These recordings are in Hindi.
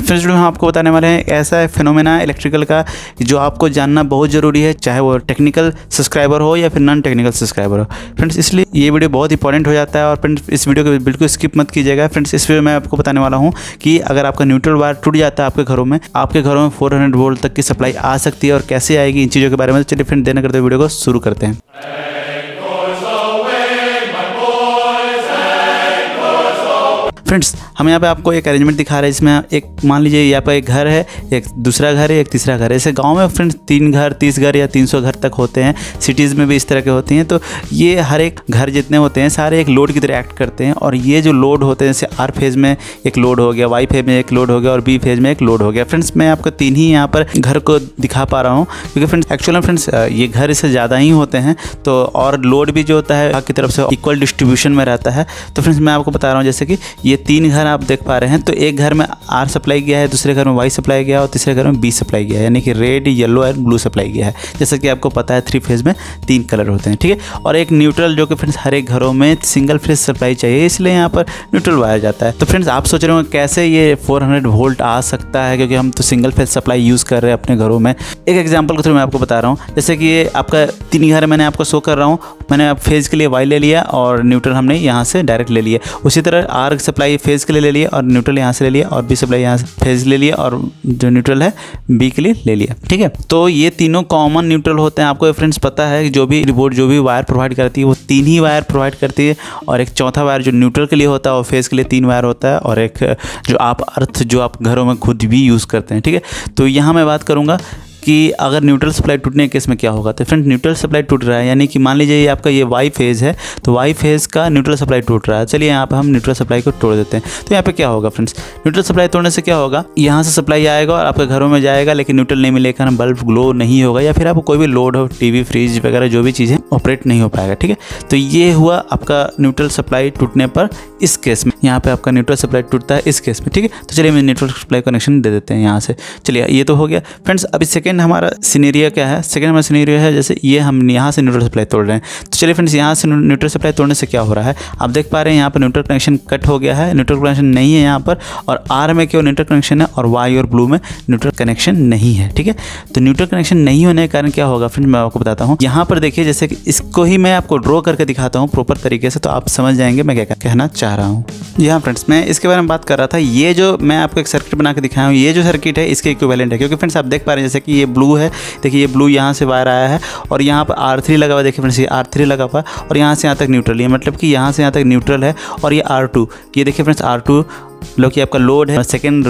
फ्रेंड्स वीडियो में हम आपको बताने वाले हैं ऐसा फिनोमेना इलेक्ट्रिकल का जो आपको जानना बहुत ज़रूरी है, चाहे वो टेक्निकल सब्सक्राइबर हो या फिर नॉन टेक्निकल सब्सक्राइबर हो। फ्रेंड्स इसलिए ये वीडियो बहुत इंपॉर्टेंट हो जाता है और फ्रेंड्स इस वीडियो को बिल्कुल स्किप मत कीजिएगा। फ्रेंड्स इस वीडियो में आपको बताने वाला हूँ कि अगर आपका न्यूट्रल वायर टूट जाता है आपके घरों में 400 वोल्ट तक की सप्लाई आ सकती है और कैसे आएगी, इन चीज़ों के बारे में। चलिए फ्रेंड देर न करते वीडियो को शुरू करते हैं। फ्रेंड्स हम यहाँ पे आपको एक अरेंजमेंट दिखा रहे हैं। इसमें एक मान लीजिए यहाँ पर एक घर है, एक दूसरा घर है, एक तीसरा घर है। ऐसे गांव में फ्रेंड्स 3 घर 30 घर या 300 घर तक होते हैं। सिटीज़ में भी इस तरह के होते हैं। तो ये हर एक घर जितने होते हैं सारे एक लोड की तरह एक्ट करते हैं। और ये जो लोड होते हैं जैसे आर फेज़ में एक लोड हो गया, वाई फेज़ में एक लोड हो गया और बी फेज़ में एक लोड हो गया। फ्रेंड्स मैं आपको 3 ही यहाँ पर घर को दिखा पा रहा हूँ क्योंकि फ्रेंड्स एक्चुअल में फ्रेंड्स ये घर इससे ज़्यादा ही होते हैं। तो और लोड भी जो होता है की तरफ से इक्वल डिस्ट्रीब्यूशन में रहता है। तो फ्रेंड्स मैं आपको बता रहा हूँ जैसे कि ये 3 घर आप देख पा रहे हैं। तो एक घर में आर सप्लाई किया है, दूसरे घर में वाई सप्लाई किया है और तीसरे घर में बी सप्लाई किया है, यानी कि रेड येलो और ब्लू सप्लाई किया है। जैसा कि आपको पता है 3 फेज़ में 3 कलर होते हैं, ठीक है। और एक न्यूट्रल जो कि फ्रेंड्स हर एक घरों में सिंगल फेज सप्लाई चाहिए, इसलिए यहाँ पर न्यूट्रल वायर जाता है। तो फ्रेंड्स आप सोच रहे होंगे कैसे ये 400 वोल्ट आ सकता है, क्योंकि हम तो सिंगल फेज सप्लाई यूज़ कर रहे हैं अपने घरों में। एक एग्जाम्पल के थ्रू मैं आपको बता रहा हूँ। जैसे कि ये आपका 3 घर मैंने आपको शो कर रहा हूँ। मैंने फेज़ के लिए वाई ले लिया और न्यूट्रल हमने यहाँ से डायरेक्ट ले लिया। उसी तरह आर सप्लाई फेज़ के लिए ले लिया और न्यूट्रल यहाँ से ले लिया और बी सप्लाई यहाँ से फेज ले लिया और जो न्यूट्रल है बी के लिए ले लिया, ठीक है। तो ये तीनों कॉमन न्यूट्रल होते हैं। आपको फ्रेंड्स पता है कि जो भी रिपोर्ट जो भी वायर प्रोवाइड करती है वो 3 ही वायर प्रोवाइड करती है और एक चौथा वायर जो न्यूट्रल के लिए होता है और फेज के लिए 3 वायर होता है और एक जो आप अर्थ जो आप घरों में खुद भी यूज़ करते हैं, ठीक है। तो यहाँ मैं बात करूँगा कि अगर न्यूट्रल सप्लाई टूटने के केस में क्या होगा। तो फ्रेंड न्यूट्रल सप्लाई टूट रहा है, यानी कि मान लीजिए ये आपका ये वाई फेज़ है, तो वाई फेज़ का न्यूट्रल सप्लाई टूट रहा है। चलिए यहाँ पे हम न्यूट्रल सप्लाई को तोड़ देते हैं। तो यहाँ पे क्या होगा फ्रेंड्स, न्यूट्रल सप्लाई तोड़ने से क्या होगा, यहाँ से सप्लाई आएगा और आपके घरों में जाएगा, लेकिन न्यूट्रल नहीं मिलेगा, बल्ब ग्लो नहीं होगा या फिर आपको कोई भी लोड हो, टीवी फ्रिज वगैरह जो भी चीज़ें ऑपरेट नहीं हो पाएगा, ठीक है। तो ये हुआ आपका न्यूट्रल सप्लाई टूटने पर इस केस में। यहाँ पे आपका न्यूट्रल सप्लाई टूटता है इस केस में, ठीक है। तो चलिए हम न्यूट्रल सप्लाई कनेक्शन दे देते हैं यहाँ से। चलिए ये तो हो गया फ्रेंड्स। अभी सेकेंड हमारा सिनेरियो क्या है, सेकंड हमारा सिनेरियो है जैसे ये हम यहाँ से न्यूट्रल सप्लाई तोड़ रहे हैं। तो चलिए फ्रेंड्स यहाँ से न्यूट्रल सप्लाई तोड़ने से क्या हो रहा है, आप देख पा रहे हैं यहाँ पर न्यूट्रल कनेक्शन कट हो गया है, न्यूट्रल कनेक्शन नहीं है यहाँ पर। और आर में केवल न्यूट्रल कनेक्शन है और वाई और ब्लू में न्यूट्रल कनेक्शन नहीं है, ठीक है। तो न्यूट्रल कनेक्शन नहीं होने के कारण क्या होगा फ्रेंड्स मैं आपको बताता हूँ। यहाँ पर देखिए जैसे कि इसको ही मैं आपको ड्रॉ करके दिखाता हूँ प्रॉपर तरीके से, तो आप समझ जाएंगे मैं क्या कहना चाह रहा हूँ। यहाँ फ्रेंड्स मैं इसके बारे में बात कर रहा था। ये जो मैं आपको एक सर्किट बना के दिखाया हूँ, ये जो सर्किट है इसके इक्विवेलेंट है, क्योंकि फ्रेंड्स आप देख पा रहे हैं जैसे कि ये ब्लू है, देखिए ये ब्लू यहाँ से वायर आया है और यहाँ पर R3 लगा हुआ, देखिए फ्रेंड्स ये R3 लगा हुआ और यहाँ से यहाँ तक न्यूट्रल है, मतलब कि यहाँ से यहाँ तक न्यूट्रल है। और ये R2, ये देखिए फ्रेंड्स R2 लो कि आपका लोड है, सेकंड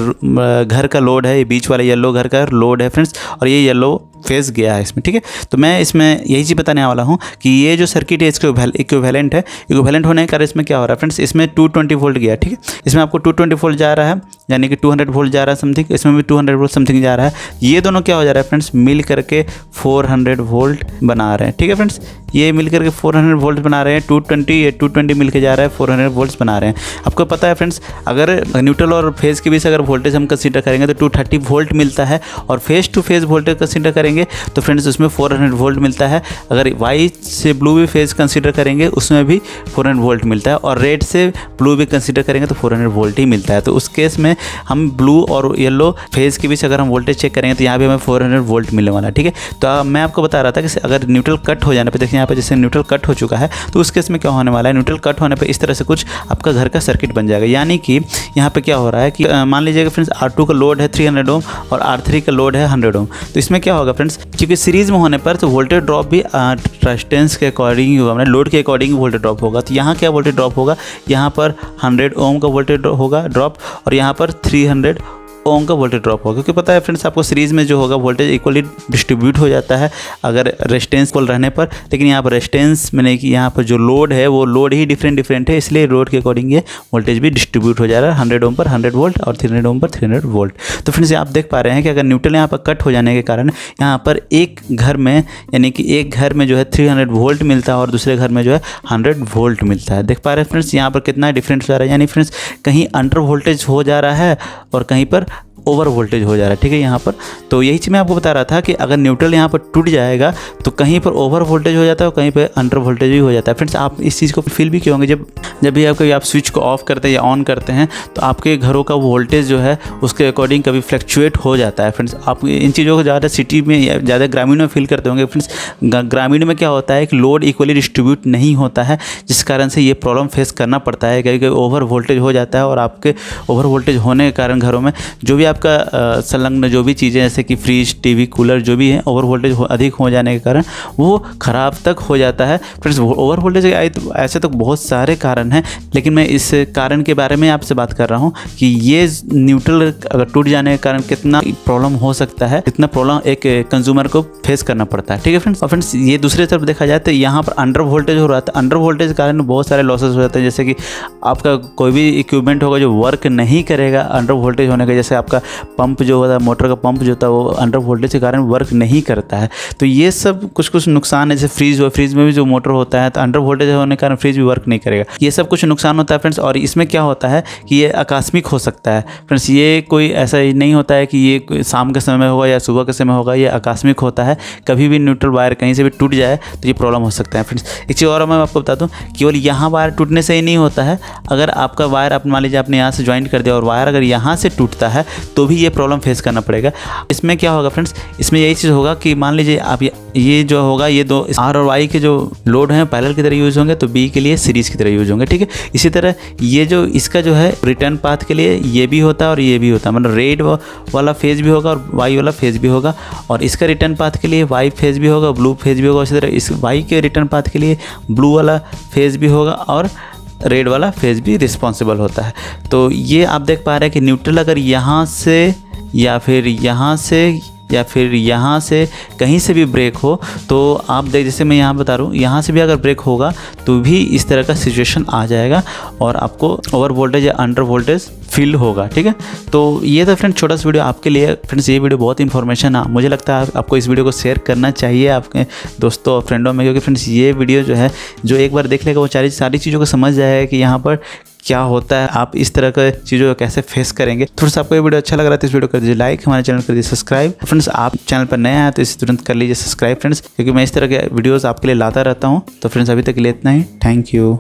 घर का लोड है, ये बीच वाला येलो घर का लोड है फ्रेंड्स, और ये येलो फेज गया है इसमें, ठीक है। तो मैं इसमें यही चीज़ बताने वाला हूँ कि ये जो सर्किट है इसके इक्विवेलेंट है। इक्विवेलेंट होने के कारण इसमें क्या हो रहा है फ्रेंड्स, इसमें 220 वोल्ट गया, ठीक है। इसमें आपको 220 वोल्ट जा रहा है, यानी कि 200 वोल्ट जा रहा है समथिंग, इसमें भी 200 वोल्ट समथिंग जा रहा है। ये दोनों क्या हो जा रहा है फ्रेंड्स, मिल करके 400 वोल्ट बना रहे हैं, ठीक है फ्रेंड्स। ये मिल करके 400 वोल्ट बना रहे हैं। 220 मिल के जा रहा है, 400 वोल्ट्स बना रहे हैं। आपको पता है फ्रेंड्स, अगर न्यूट्रल और फेज़ के बीच अगर वोल्टेज हम कंसीडर करेंगे तो 230 वोल्ट मिलता है, और phase two phase voltage consider करेंगे तो फ्रेंड्स उसमें 400 वोल्ट मिलता है। अगर वाई से ब्लू भी फेज़ कंसीडर करेंगे उसमें भी 400 वोल्ट मिलता है, और रेड से ब्लू भी कंसीडर करेंगे तो 400 वोल्ट ही मिलता है। तो उस केस में हम ब्लू और येलो फेज़ के बीच अगर हम वोल्टेज चेक करेंगे तो यहाँ भी हमें 400 वोल्ट मिलने वाला है, ठीक है। तो मैं आपको बता रहा था कि अगर न्यूट्रल कट हो जाने पर, देखिए यहाँ पर जैसे न्यूट्रल कट हो चुका है, तो उस केस में क्या होने वाला है, न्यूट्रल कट होने पर इस तरह से कुछ आपका घर का सर्किट बन जाएगा। यानी कि यहाँ पे क्या हो रहा है कि मान लीजिएगा फ्रेंड्स R2 का लोड है 300 ओम और R3 का लोड है 100 ओम। तो इसमें क्या होगा फ्रेंड्स, क्योंकि सीरीज़ में होने पर तो वोल्टेज ड्रॉप भी रेजिस्टेंस के अकॉर्डिंग ही होगा, मतलब लोड के अकॉर्डिंग वोल्टेज ड्रॉप होगा। तो यहाँ क्या वोल्टेज ड्रॉप होगा, यहाँ पर 100 ओम का वोल्टेज होगा ड्रॉप और यहाँ पर 300 ओम का वोल्टेज ड्रॉप होगा, क्योंकि पता है फ्रेंड्स आपको सीरीज़ में जो होगा वोल्टेज इक्वली डिस्ट्रीब्यूट हो जाता है अगर रेजिस्टेंस इक्वल रहने पर। लेकिन यहाँ पर रेजिस्टेंस मैंने कि यहाँ पर जो लोड है वो लोड ही डिफरेंट है, इसलिए लोड के अकॉर्डिंग ये वोल्टेज भी डिस्ट्रीब्यूट हो जा रहा है। 100 ओम पर 100 वोल्ट और 300 ओम पर 300 वोल्ट। तो फ्रेंड्स आप देख पा रहे हैं कि अगर न्यूट्रल यहाँ पर कट हो जाने के कारण यहाँ पर एक घर में, यानी कि एक घर में जो है 300 वोल्ट मिलता है और दूसरे घर में जो है 100 वोल्ट मिलता है। देख पा रहे हैं फ्रेंड्स यहाँ पर कितना डिफरेंस हो जा रहा है, यानी फ्रेंड्स कहीं अंडर वोल्टेज हो जा रहा है और कहीं पर ओवर वोल्टेज हो जा रहा है, ठीक है यहाँ पर। तो यही चीज़ मैं आपको बता रहा था कि अगर न्यूट्रल यहाँ पर टूट जाएगा तो कहीं पर ओवर वोल्टेज हो जाता है और कहीं पर अंडर वोल्टेज भी हो जाता है। फ्रेंड्स आप इस चीज़ को फील भी किए होंगे जब भी आप स्विच को ऑफ करते हैं या ऑन करते हैं तो आपके घरों का वोल्टेज जो है उसके अकॉर्डिंग कभी फ्लक्चुएट हो जाता है। फ्रेंड्स आप इन चीज़ों को ज़्यादा सिटी में या ज़्यादा ग्रामीण में फील करते होंगे। फ्रेंड्स ग्रामीण में क्या होता है कि लोड इक्वली डिस्ट्रीब्यूट नहीं होता है, जिस कारण से ये प्रॉब्लम फेस करना पड़ता है। कभी कभी ओवर वोल्टेज हो जाता है और आपके ओवर वोल्टेज होने के कारण घरों में जो भी आपका संलग्न जो भी चीज़ें जैसे कि फ्रिज, टीवी, कूलर जो भी हैं, ओवर वोल्टेज अधिक हो जाने के कारण वो ख़राब तक हो जाता है। फ्रेंड्स ओवर वोल्टेज ऐसे तो बहुत सारे कारण हैं, लेकिन मैं इस कारण के बारे में आपसे बात कर रहा हूँ कि ये न्यूट्रल अगर टूट जाने के कारण कितना प्रॉब्लम हो सकता है, कितना प्रॉब्लम एक कंज्यूमर को फेस करना पड़ता है, ठीक है फ्रेंड्स। और फ्रेंड्स ये दूसरे तरफ देखा जाए तो यहाँ पर अंडर वोल्टेज हो रहा था। अंडर वोल्टेज के कारण बहुत सारे लॉसेस हो जाते हैं, जैसे कि आपका कोई भी इक्विपमेंट होगा जो वर्क नहीं करेगा अंडर वोल्टेज होने का। जैसे आपका पंप जो होता है, मोटर का पंप जो होता है वो अंडर वोल्टेज के कारण वर्क नहीं करता है। तो ये सब कुछ नुकसान है। जैसे फ्रिज में भी जो मोटर होता है तो अंडर वोल्टेज होने के कारण फ्रिज भी वर्क नहीं करेगा। ये सब कुछ नुकसान होता है फ्रेंड्स। और इसमें क्या होता है कि ये आकस्मिक हो सकता है फ्रेंड्स। ये कोई ऐसा नहीं होता है कि ये शाम के समय में होगा या सुबह के समय होगा, ये आकस्मिक होता है। कभी भी न्यूट्रल वायर कहीं से भी टूट जाए तो ये प्रॉब्लम हो सकता है फ्रेंड्स। एक चीज़ और मैं आपको बता दूं, केवल यहाँ वायर टूटने से ही नहीं होता है। अगर आपका वायर आप मान लीजिए आपने यहाँ से ज्वाइंट कर दिया और वायर अगर यहाँ से टूटता है तो भी ये प्रॉब्लम फेस करना पड़ेगा। इसमें क्या होगा फ्रेंड्स, इसमें यही चीज़ होगा कि मान लीजिए आप ये जो होगा ये दो आर और वाई के जो लोड हैं पैरेलल की तरह यूज़ होंगे तो बी के लिए सीरीज़ की तरह यूज़ होंगे, ठीक है। इसी तरह ये जो इसका जो है रिटर्न पाथ के लिए ये भी होता है और ये भी होता है, मतलब रेड वाला फेज भी होगा और वाई वाला फेज भी होगा। और इसका रिटर्न पाथ के लिए वाई फेज भी होगा, ब्लू फेज भी होगा। इसी तरह इस वाई के रिटर्न पाथ के लिए ब्लू वाला फेज भी होगा और रेड वाला फेज भी रिस्पॉन्सिबल होता है। तो ये आप देख पा रहे हैं कि न्यूट्रल अगर यहाँ से या फिर यहाँ से या फिर यहाँ से कहीं से भी ब्रेक हो तो आप देख, जैसे मैं यहाँ बता रहा हूँ, यहाँ से भी अगर ब्रेक होगा तो भी इस तरह का सिचुएशन आ जाएगा और आपको ओवर वोल्टेज या अंडर वोल्टेज फील होगा, ठीक है। तो ये था फ्रेंड्स छोटा सा वीडियो आपके लिए। फ्रेंड्स ये वीडियो बहुत इन्फॉर्मेशन है, मुझे लगता है आपको इस वीडियो को शेयर करना चाहिए आपके दोस्तों और फ्रेंडों में, क्योंकि फ्रेंड्स ये वीडियो जो है जो एक बार देख लेगा वो सारी चीज़ों को समझ जाएगा कि यहाँ पर क्या होता है, आप इस तरह के चीज़ों को कैसे फेस करेंगे। थोड़ा सा आपको ये वीडियो अच्छा लग रहा है तो इस वीडियो कर दीजिए लाइक, हमारे चैनल कर दीजिए सब्सक्राइब। फ्रेंड्स आप चैनल पर नए आए तो इसे तुरंत कर लीजिए सब्सक्राइब फ्रेंड्स, क्योंकि मैं इस तरह के वीडियोस आपके लिए लाता रहता हूँ। तो फ्रेंड्स अभी तक के लिए इतना ही, थैंक यू।